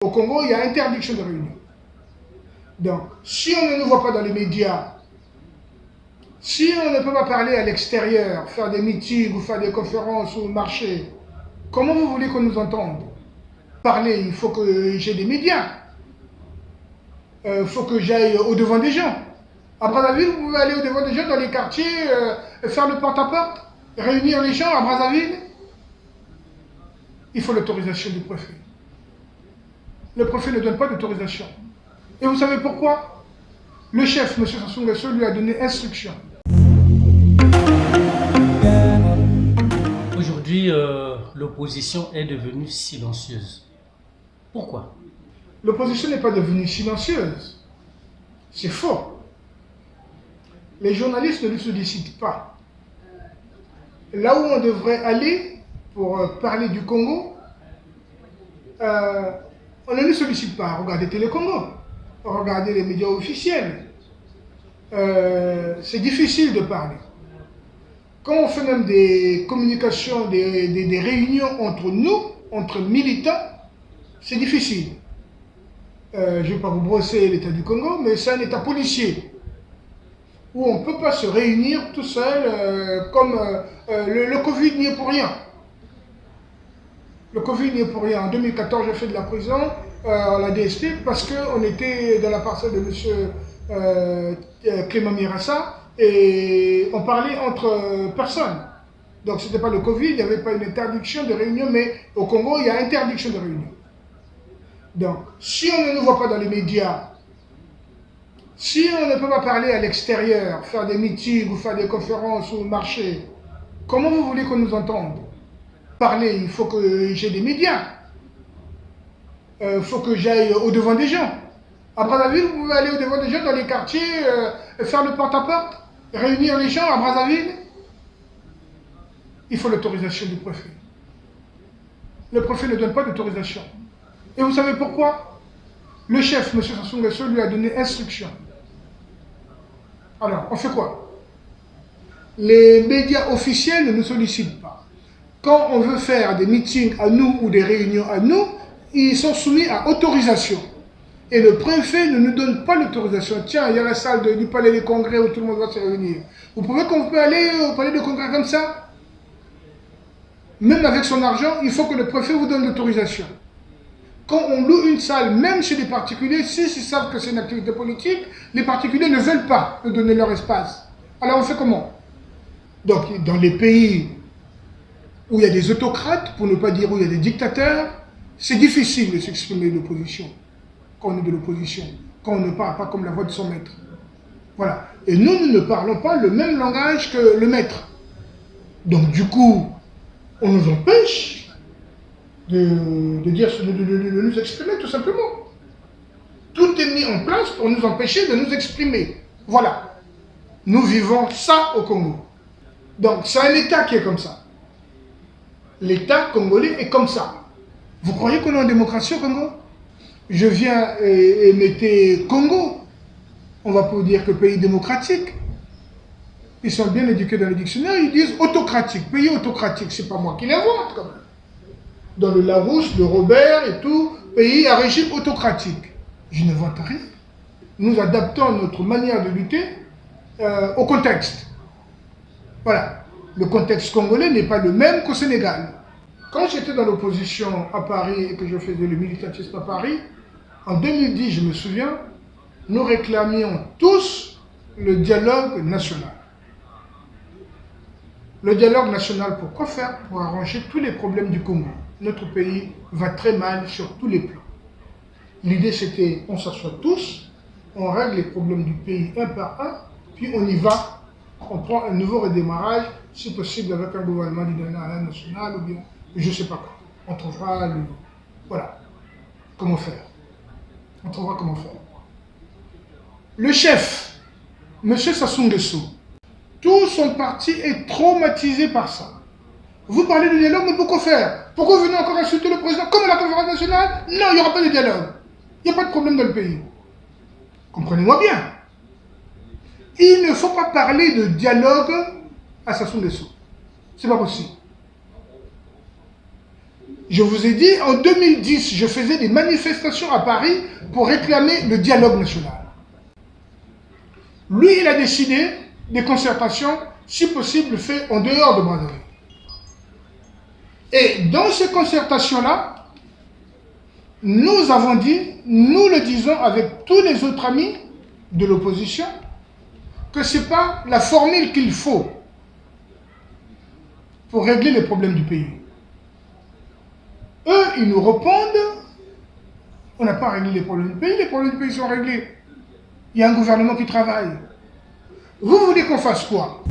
Au Congo, il y a interdiction de réunion. Donc, si on ne nous voit pas dans les médias, si on ne peut pas parler à l'extérieur, faire des meetings ou faire des conférences ou marcher, comment vous voulez qu'on nous entende? Parler, il faut que j'ai des médias. Il faut que j'aille au-devant des gens. À Brazzaville, vous pouvez aller au-devant des gens dans les quartiers, faire le porte-à-porte, réunir les gens à Brazzaville. Il faut l'autorisation du préfet. Le préfet ne donne pas d'autorisation. Et vous savez pourquoi? Le chef, M. Sassou Nguesso, lui a donné instruction. Aujourd'hui, l'opposition est devenue silencieuse. Pourquoi? L'opposition n'est pas devenue silencieuse. C'est faux. Les journalistes ne nous sollicitent pas. Là où on devrait aller pour parler du Congo, on ne nous sollicite pas. Regardez Télé-Congo, regardez les médias officiels. C'est difficile de parler. Quand on fait même des communications, des réunions entre nous, entre militants, c'est difficile. Je ne vais pas vous brosser l'état du Congo, mais c'est un état policier où on ne peut pas se réunir tout seul, comme le Covid n'y est pour rien. Le Covid n'y est pour rien. En 2014, j'ai fait de la prison à la DST parce qu'on était dans la parcelle de M. Clément Mirassa et on parlait entre personnes. Donc ce n'était pas le Covid, il n'y avait pas une interdiction de réunion, mais au Congo, il y a interdiction de réunion. Donc, si on ne nous voit pas dans les médias, si on ne peut pas parler à l'extérieur, faire des meetings ou faire des conférences ou marcher, comment vous voulez qu'on nous entende? Parler, il faut que j'ai des médias. Il faut que j'aille au-devant des gens. À Brazzaville, vous pouvez aller au-devant des gens dans les quartiers, faire le porte-à-porte, réunir les gens à Brazzaville. Il faut l'autorisation du préfet. Le préfet ne donne pas d'autorisation. Et vous savez pourquoi? Le chef, M. Sassou Nguesso, lui a donné instruction. Alors, on fait quoi? Les médias officiels ne nous sollicitent pas. Quand on veut faire des meetings à nous ou des réunions à nous, ils sont soumis à autorisation. Et le préfet ne nous donne pas l'autorisation. Tiens, il y a la salle du palais des congrès où tout le monde va se réunir. Vous pouvez qu'on peut aller au palais des congrès comme ça? Même avec son argent, il faut que le préfet vous donne l'autorisation. Quand on loue une salle, même chez les particuliers, s'ils savent que c'est une activité politique, les particuliers ne veulent pas nous donner leur espace. Alors on fait comment? Donc dans les pays où il y a des autocrates, pour ne pas dire où il y a des dictateurs, c'est difficile de s'exprimer de l'opposition, quand on est de l'opposition, quand on ne parle pas comme la voix de son maître. Voilà. Et nous ne parlons pas le même langage que le maître. Donc du coup, on nous empêche de nous exprimer tout simplement. Tout est mis en place pour nous empêcher de nous exprimer. Voilà. Nous vivons ça au Congo. Donc c'est un État qui est comme ça. L'État congolais est comme ça. Vous croyez qu'on est en démocratie au Congo? Je viens et mettez Congo. On va pas dire que pays démocratique. Ils sont bien éduqués dans le dictionnaire, ils disent autocratique. Pays autocratique, c'est pas moi qui l'invente quand même. Dans le Larousse, le Robert et tout, pays à régime autocratique. Je n'invente rien. Nous adaptons notre manière de lutter au contexte. Voilà. Le contexte congolais n'est pas le même qu'au Sénégal. Quand j'étais dans l'opposition à Paris et que je faisais le militantisme à Paris, en 2010, je me souviens, nous réclamions tous le dialogue national. Le dialogue national, pourquoi faire? Pour arranger tous les problèmes du Congo. Notre pays va très mal sur tous les plans. L'idée c'était, on s'assoit tous, on règle les problèmes du pays un par un, puis on y va, on prend un nouveau redémarrage, si possible avec un gouvernement d'unité nationale ou bien, je ne sais pas quoi. On trouvera le... Voilà. Comment faire? On trouvera comment faire. Le chef, M. Sassou Nguesso, tout son parti est traumatisé par ça. Vous parlez de dialogue, mais pourquoi faire? Pourquoi vous venez encore insulter le président comme à la conférence nationale? Non, il n'y aura pas de dialogue. Il n'y a pas de problème dans le pays. Comprenez-moi bien. Il ne faut pas parler de dialogue à Sassou Nguesso. C'est pas possible. Je vous ai dit, en 2010, je faisais des manifestations à Paris pour réclamer le dialogue national. Lui, il a décidé des concertations, si possible, faites en dehors de Brazzaville. Et dans ces concertations-là, nous avons dit, nous le disons avec tous les autres amis de l'opposition, que ce n'est pas la formule qu'il faut pour régler les problèmes du pays. Eux, ils nous répondent, on n'a pas réglé les problèmes du pays, les problèmes du pays sont réglés. Il y a un gouvernement qui travaille. Vous voulez qu'on fasse quoi?